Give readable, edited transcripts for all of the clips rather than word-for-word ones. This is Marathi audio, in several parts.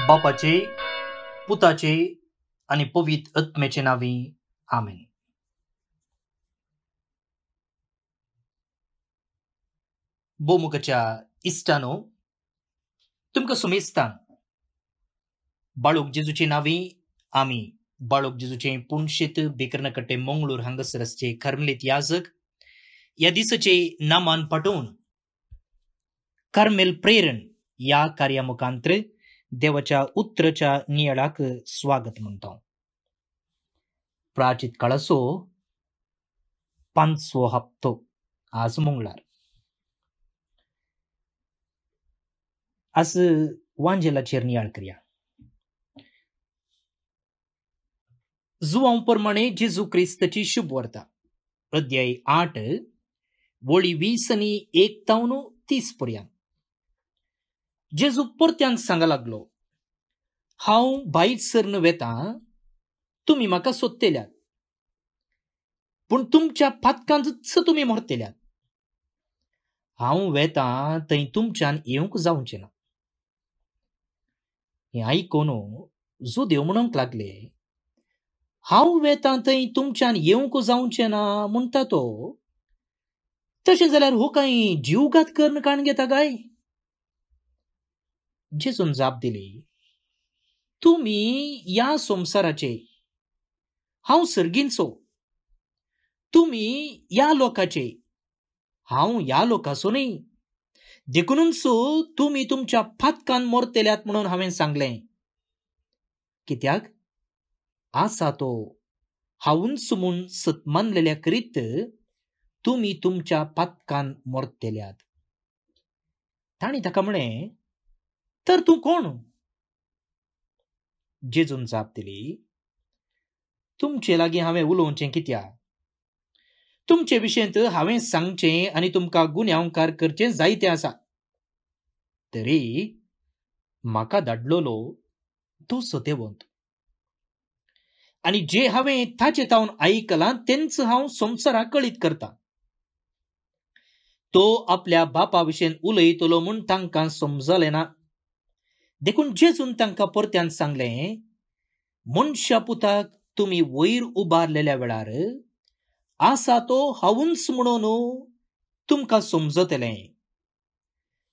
बापाचे, पुताचे आणि पवित्र आत्म्याचे नावी आमेन. बोमुखाच्या इष्टानो तुमकां सुमेस्तान बाळूक जेजूची नावी आमी बाळूक जेजूचे पुणशीत बेकर्णकट्टे मंगळूर हांगासरचे कार्मेलीत याजक या दिसाचे नामान पटोवन कार्मेल प्रेरण या कार्यामुखांतर देवाच्या उतराच्या नियाळाक स्वागत म्हणटा. प्राचीत काळाचो 5वो हप्तो आज मंगळार. आज वांजेलाचेर नियाळ करया. जुवांव प्रमाणे जेजू क्रिस्ताची शुभ वार्ता अध्याय 8 वळी 20 आनी 1 तावन 30 पर्यंत. जेजू परत्यान सांगा लागलो, हांव भायर सरन वेता, तुमी म्हाका सोदतेल्यात, पूण तुमच्या फातकांच तुमी मरतेल्यात. हांव वेता थंय तुमच्यान येवंक जावचें ना. हें आयकून जुदेव म्हणूंक लागले, हांव वेता थंय तुमच्यान येवंक जावचें ना म्हणटा तो, तशें जाल्यार हो काय जीवघात कर्ण काण घेता काय? जेजून जाप दिली, तुमी या संवसाराचे, हांव सर्गींचो. तुमी या लोकाचे, हांव या लोकाचो न्ही. देखूनच तुमी तुमच्या फातकान मरतेल्यात म्हणून हांवें सांगलें. कित्याक आसा तो हांवूच म्हूण सत मानलेल्या करीत तुमी तुमच्या फातकान मरतेल्यात. ताणी ताका म्हळें, तर तूं कोण? जेजून जाप दिली, तुमचे लागीं हांवें उलोवचें कित्याक? तुमचे विशयंत हांवें सांगचें आनी तुमकां गुन्यांवकार करचें जायतें आसा. तरी म्हाका धाडलोलो तो सत्यवंत, आनी जे हांवें ताचे तावन आयकलां तेंच हांव संवसाराक कळीत करतां. तो आपल्या बापा विशयेन उलयतलो म्हूण तांकां समजलें ना. देखून जेजून तांकां परत्यान सांगलें, मनशा पुताक तुमी वयर उबारलेल्या वेळार आसा तो हांवूच म्हणून तुमकां समजतलें.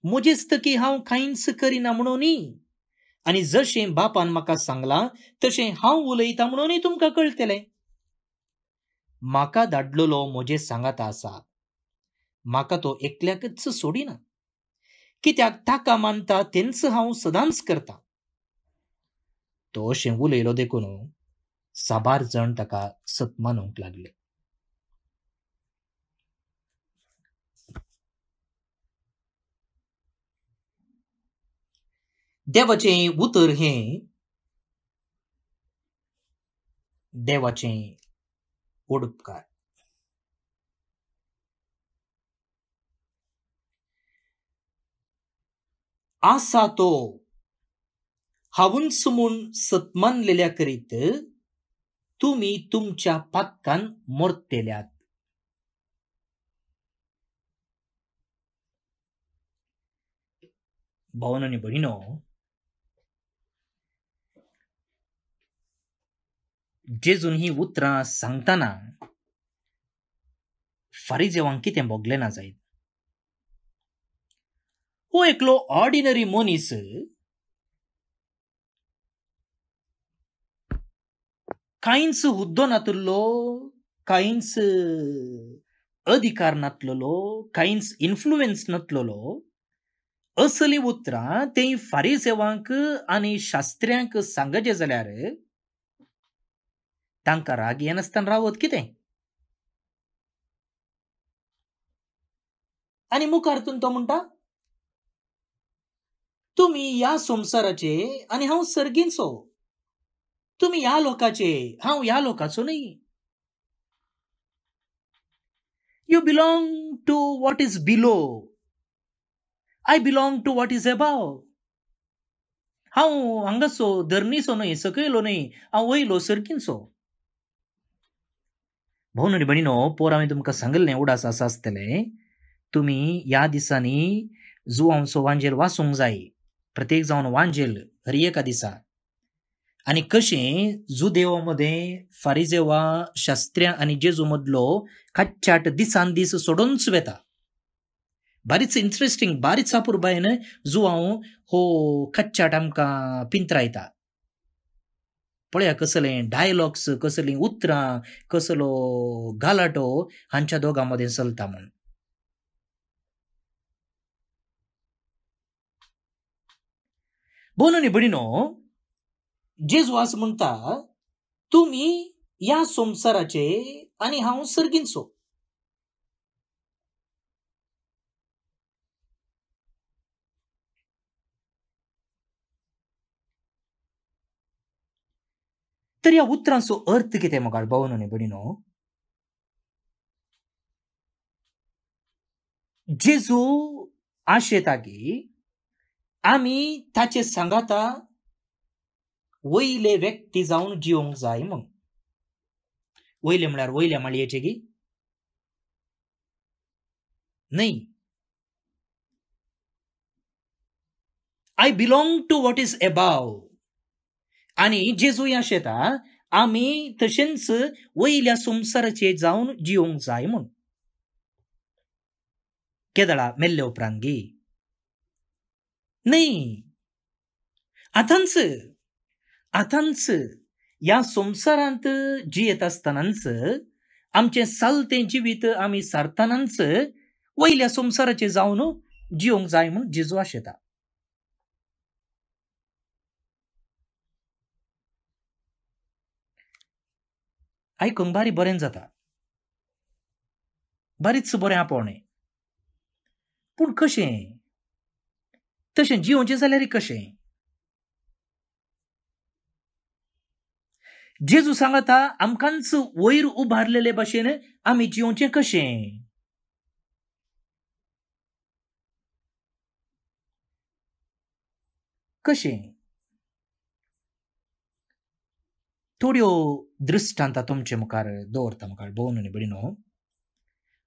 म्हजेस्तकी हांव कांयच करिना म्हणून, आनी जशें बापान म्हाका सांगलां तशें हांव उलयतां म्हणून तुमकां कळटलें. म्हाका धाडलोलो म्हजे सांगाता आसा. म्हाका तो एकल्याकच सोडिना, कित्याक ताका मानता तेंच हांव सदांच करतां. तो अशें उलयलो देखून साबार जण ताका सत मानूंक लागले. देवाचें उतर हें देवाचें ओडपकार. आसा तो हांवूच म्हूण सत मानलेल्या करीत तुमी तुमच्या फातकान मरतेल्यात. भावन आनी भयणो, जेजून ही उतरां सांगतना फारिजेवांक कितें भोगलें ना जायत. हो एकलो ऑर्डिनरी मनीस कांयच हुद्दो नातलो, कांयच अधिकार नातलो, कांयच इन्फ्लुएन्स नातलो. असली उतरां तें फारिजेवांक आनी शास्त्र्यांक सांगचे जाल्यार तांकां राग येनासतना रावत कितें? आनी मुखारतून तो म्हणटा, तुमी या संवसाराचे आनी हांव सर्गींचो. तुमी ह्या लोकाचे, हांव ह्या लोकाचो न्ही. You belong to what is below, I belong to what is above. हांव हांगाचो धरणीचो न्हय, सकयलो न्हय, हांव वयलो सर्गींचो. भावन आनी भयणीनो, पोर हांवें तुमकां सांगलें उडास आसा आसतलें, तुमी ह्या दिसांनी जुवांवचो वांजेर वाचूंक जाय. प्रत्येक जावन वांजेल हर एका दिसा आणि कशें जुदेवामध्ये फारिजेवा शास्त्र्या आणि जेजू मदलो खच्चाट दिसान दीस सोडूनच वेता. बारीच इंटरेस्टिंग बारीच अपुरबायन जुवांव हो खच्चाट आमकां पिंत्रायता. पळया कसलें डायलॉग्स, कसलीं उतरां, कसलो गालाटो हांच्या दोगां मदें चलता म्हण. बोन न्ही बडिनो, जेजू असं म्हणता, तुम्ही या संसाराचे आणि हांव सर्गींचो. तर या उतरांचो अर्थ कितें म्हाका भावन न्ही बडिनो? जेजू आशेता की आमी ताचे सांगाता वयले व्यक्ती जावन जिवंक जाय म्हण. वयले म्हळ्यार वयल्या माळयेचे गी न्हय. I belong to what is above. आणि जेजू आशेता आमी तशेंच वयल्या संसाराचे जावन जिवंक जाय म्हण. केदळा मेल्ले उपरांत गी न्हय. आतांच या संसारांत जियेत आसतनाच आमचे सालतें जिवीत आमी सारतनाच वयल्या संसाराचे जावन जिवंक जाय म्हण जेजू आशेता. आयकूंक बारी बरें जाता, बारीच बरें आपोवणें. पूण कशें तशें जिवचें जाल्यार कशें? जेजू सांगता आमकांच वयर उबारलेले भाशेन आमी जिवचें कशें? कशें? थोड्यो दृश्टांतां तुमचे मुखार दवरता मुखार भोवन न्ही बडिनो.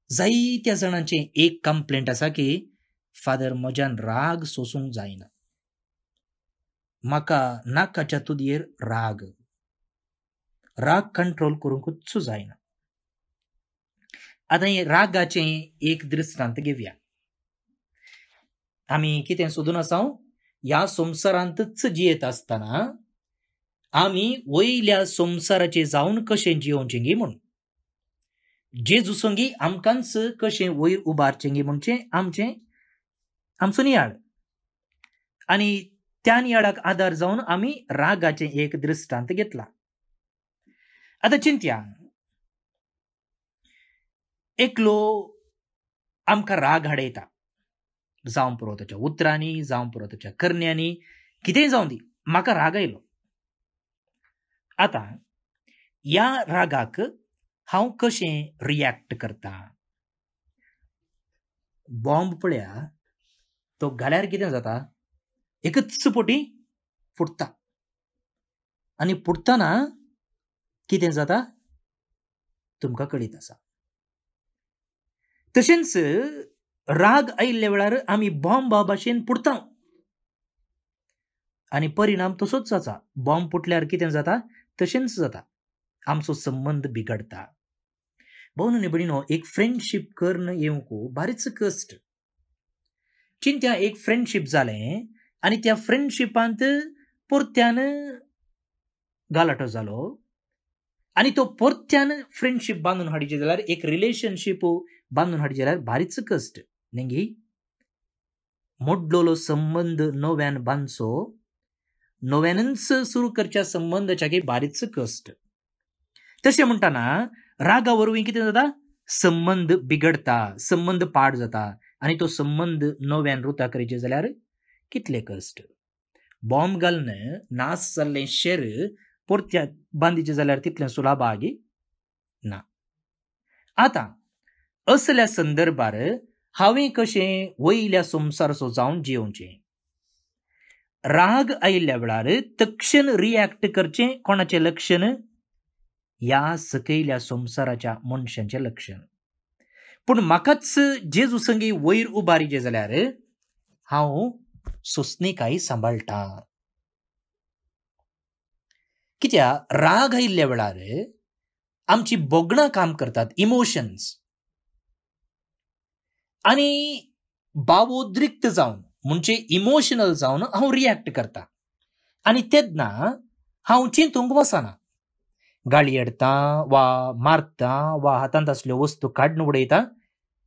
जायत्या जाणांचे एक कंप्लेंट आसा की फादर म्हज्यान राग सोसूंक जायना. म्हाका नाकाच्या तुदयेर राग कंट्रोल करूंकूच जायना. आतां हे रागाचें एक दृश्टांत घेवया. आमी कितें सोदून आसा, ह्या संसारांतच जियेत आसतना आमी वयल्या संसाराचे जावन कशें जिवचें गी म्हूण. जेजू संगी आमकांच कशें वयर उबारचें गी म्हणचें आमचो नियाळ. आनी त्या नियाळाक आदार जावन आमी रागाचें एक दृश्टांत घेतला. आतां चिंत्या, एकलो आमकां राग हाडयता, जावं पुरो ताच्या उतरांनी, जावं पुरो ताच्या करण्यांनी, कितेंय जावं दी, म्हाका राग आयलो. आतां ह्या रागाक हांव कशें रिएक्ट करता? बॉम्ब पळया, तो घाल्यार कितें जाता, एकच पोटी फुटता. आनी फुटतना कितें जाता तुमकां कळीत आसा. तशेंच राग आयिल्ल्या वेळार आमी बॉम्बा भाशेन फुटता आनी परिणाम तसोच जाता. बॉम्ब फुटल्यार कितें जाता तशेंच जाता, आमचो संबंध बिगडता. भोवन न्ही बडिनो, एक फ्रेंडशीप कर्ण येवंक बारीच कश्ट. चिंत्या, एक फ्रेंडशीप जालें आनी त्या फ्रेंडशिपांत परत्यान गालाटो जालो आनी तो परत्यान फ्रेंडशीप बांदून हाडची जाल्यार, एक रिलेशनशीप बांदून हाडची जाल्यार बारीच कश्ट न्ही. मोडलोलो संबंध नव्यान बांदचो, नव्यानच सुरू करच्या संबंधाच्या बारीच कश्ट. तशें म्हणटाना रागा वरवीं कितें जाता, संबंध बिगडता, संबंध पाड जाता आनी तो संबंध नव्यान रुता करचे जाल्यार कितले कश्ट. बॉम्ब घालन नास जाल्लें शेर परत्या बांदीचें जाल्यार तितलें सुलभ गी ना. आतां असल्या संदर्भार हांवें कशें वयल्या संसाराचो जावन जिवचें? राग आयिल्ल्या वेळार तक्षण रिएक्ट करचें कोणाचें लक्षण? ह्या सकयल्या संसाराच्या मनशांचें लक्षण. पूण म्हाकाच जेजू संगी वयर उबारिचें जाल्यार हांव सोंसणीकाय सांबाळटा. कित्याक राग आयिल्ल्या वेळार आमची बोगणां काम करतात, इमोशन्स, आनी भावोद्रिक्त जावन म्हणजे इमोशनल जावन हांव रिएक्ट करता. आनी तेन्ना हांव चिंतूंक वचना, गाळी येडटा वा मारता वा हातांत असल्यो वस्तू काडून उडयता,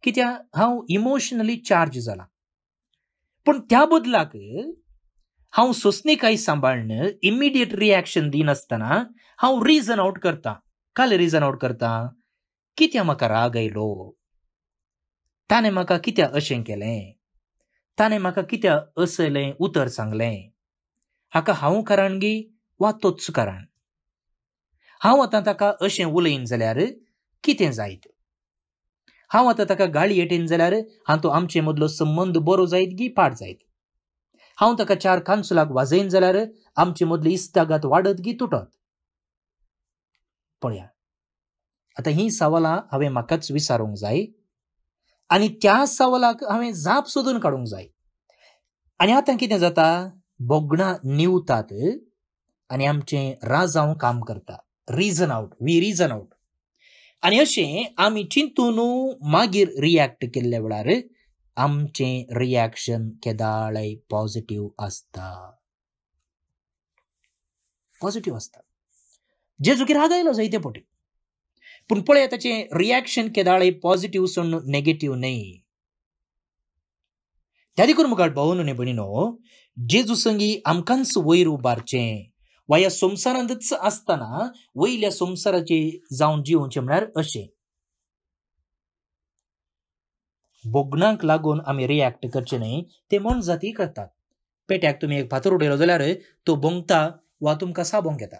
कित्याक हांव इमोशनली चार्ज जाला. पूण त्या बदलाक हांव सोंसणीकाय सांबाळन इमिडिएट रिएक्शन दिनासतना हांव रिजन आउट करता. काल रिजन आउट करता, कित्याक म्हाका राग आयलो, ताणें म्हाका कित्याक अशें केलें, ताणें म्हाका कित्याक असलें उतर सांगलें, हाका हांव कारणगी वा तोच कारण. हांव आतां ताका अशें उलयन जाल्यार कितें जायत, हांव आतां ताका गाळी हेटयन जाल्यार हातूंत आमचे मदलो संबंद बरो जायत की पाड जायत. हांव ताका 4 कांसुलाक वाजयन जाल्यार आमचे मदली इश्टागत वाडत की तुटत. पळया, आतां ही सवालां हांवें म्हाकाच विचारूंक जाय आनी त्या सवालाक हांवें जाप सोदून काडूंक जाय. आनी आतां कितें जाता, बोगणां निवतात आनी आमचें राजांव काम करता. Reason out, we reason out. आनी अशें आमी चिंतून मागीर रिएक्ट केल्ल्या वेळार आमचें रिएक्शन केदाळय पॉझिटिव्ह आसता. पॉझिटिव्ह आसता. जेजूक राग आयलो जायते फावटी, पूण पळय ताचें रिएक्शन केदाळय पॉझिटिव्ह सोडून नेगेटिव्ह न्हय. त्या देखून मुखार भावांनो आनी भयणींनो, जेजू संगी आमकांच वयर उबारचें वा ह्या संवसारांतच आसतना वयल्या संवसाराचे जावन जिवोवचें म्हळ्यार अशें. बोगणांक लागून आमी रिएक्ट करचें न्हय, ते म्हण जाती करतात. पेट्याक तुमी एक फातर उडयलो जाल्यार तो बोंगता वा तुमकां साबोंक येता.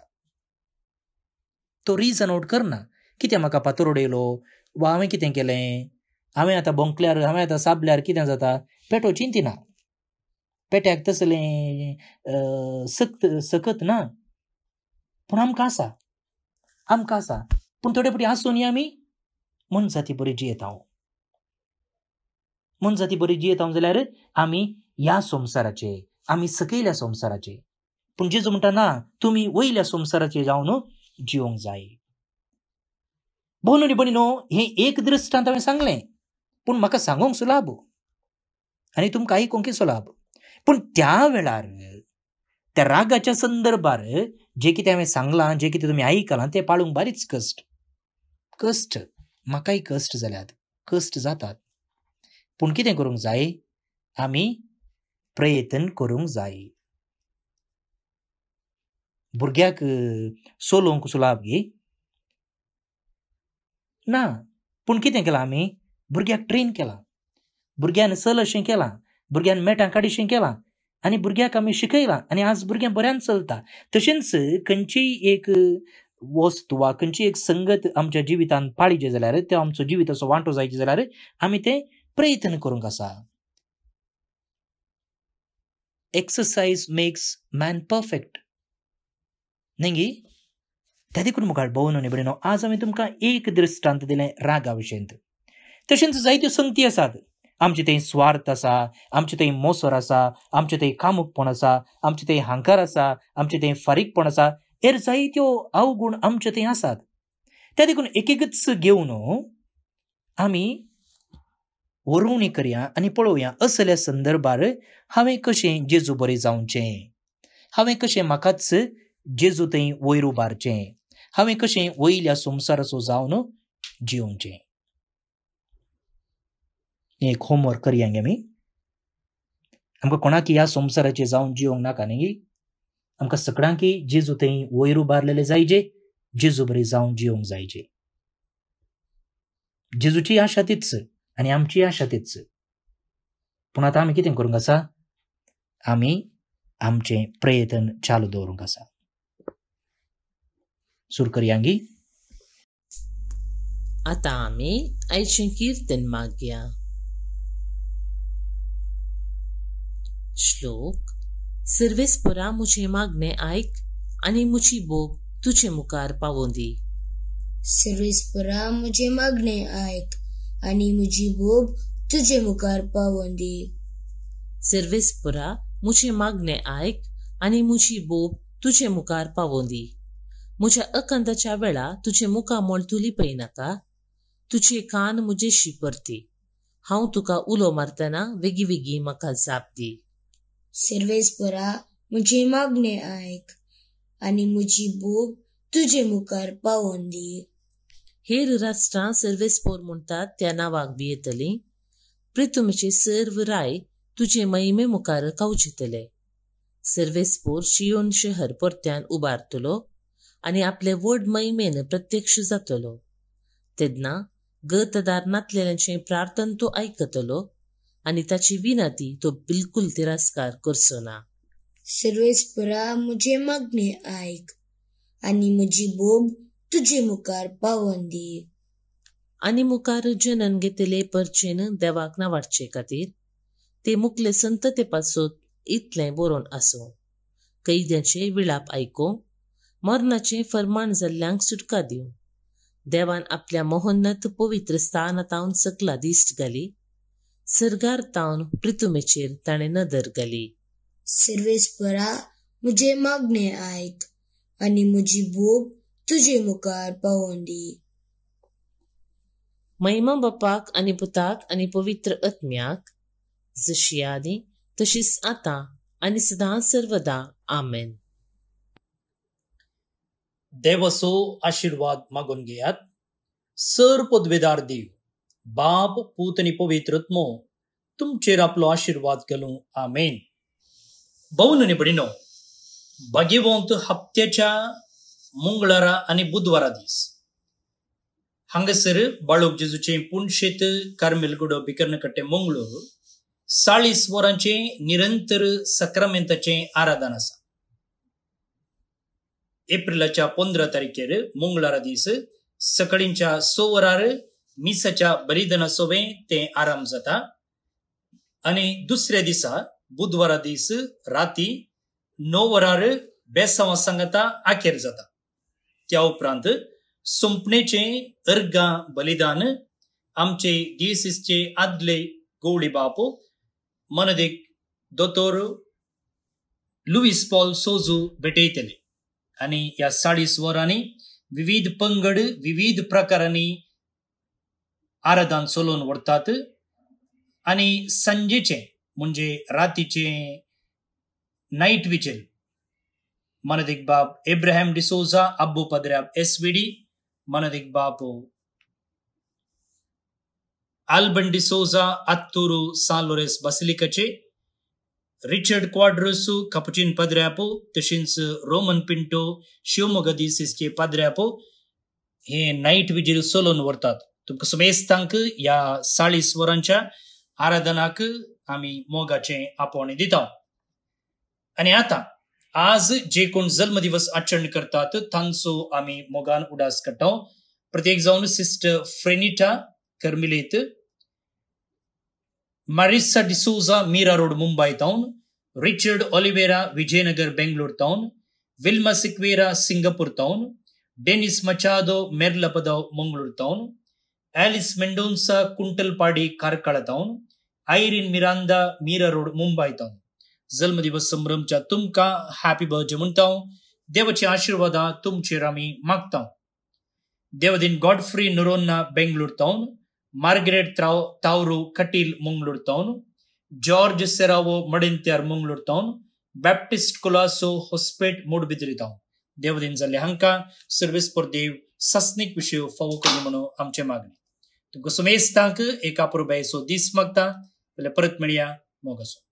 तो रिजन आउट करना, कित्याक म्हाका फातर उडयलो वा हांवें कितें केलें, हांवें आतां बोंकल्यार, हांवें आतां साबल्यार कितें जाता. पेटो चिंतिना, पेट्याक तसलें सकत ना. पूण आमकां आसा. पूण थोडे फावटी आसून आमी म्हण जाती बरी जियेता. म्हण जाती बरी जियेता जाल्यार आमी ह्या संवसाराचे, आमी सकयल्या संवसाराचे. पूण जेजू म्हणटा ना, तुमी वयल्या संवसाराचे जावन जिवंक जाय. भावांनो आनी भयणींनो, हें एक दृश्टांत हांवें सांगलें, पूण म्हाका सांगूंक सुलाभ आनी तुमकां आयकूंक सुलाभ. पूण त्या वेळार त्या रागाच्या संदर्भार जे कितें हांवें सांगलां, जे कितें तुमी आयकलां, तें पाळूंक बारीच कश्ट म्हाकाय कश्ट जाल्यात, कश्ट जातात. पूण कितें करूंक जाय, आमी प्रयत्न करूंक जाय. भुरग्याक सोलोवंक सुलाभ गे ना, पूण कितें केलां आमी, भुरग्याक ट्रेन केलां, भुरग्यान चल अशें केलां, भुरग्यान मेटां काडीशें केलां आनी भुरग्याक आमी शिकयलां आनी आज भुरगें बऱ्यान चलता. तशेंच खंयचीय एक वस्त वा खंयची एक संगत आमच्या जिवितांत पाळिजे जाल्यार, तो आमचो जिविताचो वांटो जायचे जाल्यार आमी तें प्रयत्न करूंक आसा. एक्सरसाइज मेक्स मॅन परफेक्ट न्ही. त्या देखून मुखार भावांनो आनी भयणींनो, आज हांवें तुमकां एक दृश्टांत दिलें रागा विशयंत. तशेंच जायत्यो संगती आसात. आमचे थंय स्वार्थ आसा, आमचे थंय मोसर आसा, आमचे थंय कामुकपण आसा, आमचे थंय हांकार आसा, आमचे थंय फारीकपण आसा. हेर जायत्यो अवगुण आमचे थंय आसात. त्या देखून एक एकच घेवन आमी वरवणी करया आनी पळोवया असल्या संदर्भार हांवें कशें जेजू बरें जावचें, हांवें कशें म्हाकाच जेजू थंय वयर उबारचें, हांवें कशें वयल्या संवसाराचो जावन जिवचें. एक होमवर्क करया गे आमी. आमकां कोणाक ह्या संवसाराचे जावन जिवंक नाका न्ही. आमकां सगळ्यांक जेजू थंय वयर उबारलेले जायजे, जेजू बरें जावन जिवंक जायचे. जेजूची आशा तीच आनी आमची आशा तीच. पूण आतां आमी कितें करूंक आसा, आमी आमचें प्रयत्न चालू दवरूंक आसा. सुरू करया गी. आतां आमी आयचें किर्तन मागया. श्लोक. सर्वेस्परा मुझे मागणे ऐक आणि मुची बोब तुझे मुखार पावों दी. सर्वेस्परा मुझे मागणे ऐक आणि मुझी बोब तुझे मुखार पावों दी. सर्वेस्परा मुझे मागणे ऐक आणि मुझी बोब तुझे मुखार पावों दी. मुझ्या अकंदाच्या वेळा तुझे मुखामोल तुली पळयनाका. तुझे कान मुजेशी परती. हांव तुका उलो मारतना वेगी वेगी म्हाका जाप दी. सर्वेस्परा मुझे मागणे ऐक आणि मुझी बोब तुझे मुखार पावों दी. हेर राष्ट्रां सर्वेस्पोर म्हणटात त्या नावाक बी येतली. पृथ्वीचे सर्व राय तुझे महिमे मुखार कावचितले. सर्वेस्पोर शियोन शहर परत्यान उबारतलो आणि आपले व्हड महिमेन प्रत्यक्ष जातलो. तेन्ना गतदार नातलेल्यांचे प्रार्थन तो आयकतलो आणि ताची विनंती तो बिलकुल तिरस्कार करचो ना. सर्वेस्परा मुझे मागणे ऐक आणि मुझी बोब तुझे मुखार पावों दी. आणि मुखार जनन घेतले परचेन देवाक नावाडचे खातीर ते मुखले संतते पासोत इतलें बरोवन आसो. कैद्याचे विळाप आयको. मरणाचे फरमान जाल्ल्यांक सुटका दिवं. देवान आपल्या मोहन्नत पवित्र स्थानातावन सकला दिश्ट घाली. सर्गार तावन पृथ्वीचेर ताणें नदर घाली. सर्वेस्परा मुझे मागणे ऐक आणि मुझी बोब तुझे मुखार पावों दी. महिमा बापाक आणि पुताक आणि पवित्र आत्म्याक जशी आदी तशीच आता आणि सदां सर्वदा आमेन. देवाचो आशीर्वाद मागून घेयात. सर पदवेदार देव, बाप, पूत आणि पवित्र आत्मो तुमचेर आपलो आशीर्वाद घालूं. आमेन. भवन आणि भयणीनो, भाग्यवंत हप्त्याच्या मंगळारा आणि बुधवारा दीस हांगासर बाळूक जेजूचे पुणशेत कार्मेलगुडो बिकर्णकट्टे मंगळूर 40 वरांचे निरंतर सक्रामेंताचे आराधन आसा. एप्रिलाच्या 15 तारखेर मंगळारा दीस सकाळींच्या 6 वरार मिसाच्या बलिदाना सोबे ते आराम जाता आणि दुसऱ्या दिसा बुधवारा दीस राती 9 वरार बेसावा सांगता आखेर जाता. त्या उपरांत संपणेचे अर्गा बलिदान आमचे डिएसीसचे आदले गवळी बाप मनदेक दोतोर लुईस पॉल सोजू भेटयतले आणि या 40 वरांनी विविध पंगड विविध प्रकारांनी आराधन चलोवन व्हरतात आणि सांजेचे म्हणजे रातीचे नाईट विचेल मनदिक बाप एब्राहिम डिसोजा अब्बू पद्र्याब एसवीडी मनदिक बाप आल्बन डिसोजा अत्तूरू सालोरेस बसिलिकाचे रिचर्ड क्वाड्रसू कपुचिन पद्र्यापो तशेंच रोमन पिंटो शिवमोगा दिसीसचे पद्र्यापो हे नाईट विजील चलोवन व्हरतात. तुमकां समेस्तांक ह्या 40 वरांच्या आराधनाक आमी मोगाचे आपोवणे दिता. आणि आता आज जे कोण जन्मदिवस आचरण करतात तांचो आमी मोगान उडास करता. प्रत्येक जावन sister Frenita Carmelite, Marisa D'Souza Mira Road Mumbai town, Richard Oliveira Vijayanagar Bangalore town, Wilma Sequeira Singapore town, Dennis Machado Merlapadav Mangalore town, Alice Mendonca Kuntalpadi Karkala town, Irene Miranda Mira Road Mumbai town. जन्मदिवस संभ्रमच्या तुमका हॅपी बर्थडे म्हणता. देवाची आशीर्वाद तुमचेर आमी मागता. देवदीन Godfrey Noronha Bangalore town, Margaret Tauro Kateel Mangalore town, George Serrao Madanthyar Mangalore town, Baptist Colaco Hospet Moodbidri town. देवदीन जाल्ले हांकां सर्वेस्पर देव सस्नीक विशय फावो करी म्हणून आमचे मागणी. तुमकां समेस्तांक एक अपुर्बायेचो दीस मागता. परत मेळया. मोगाचो.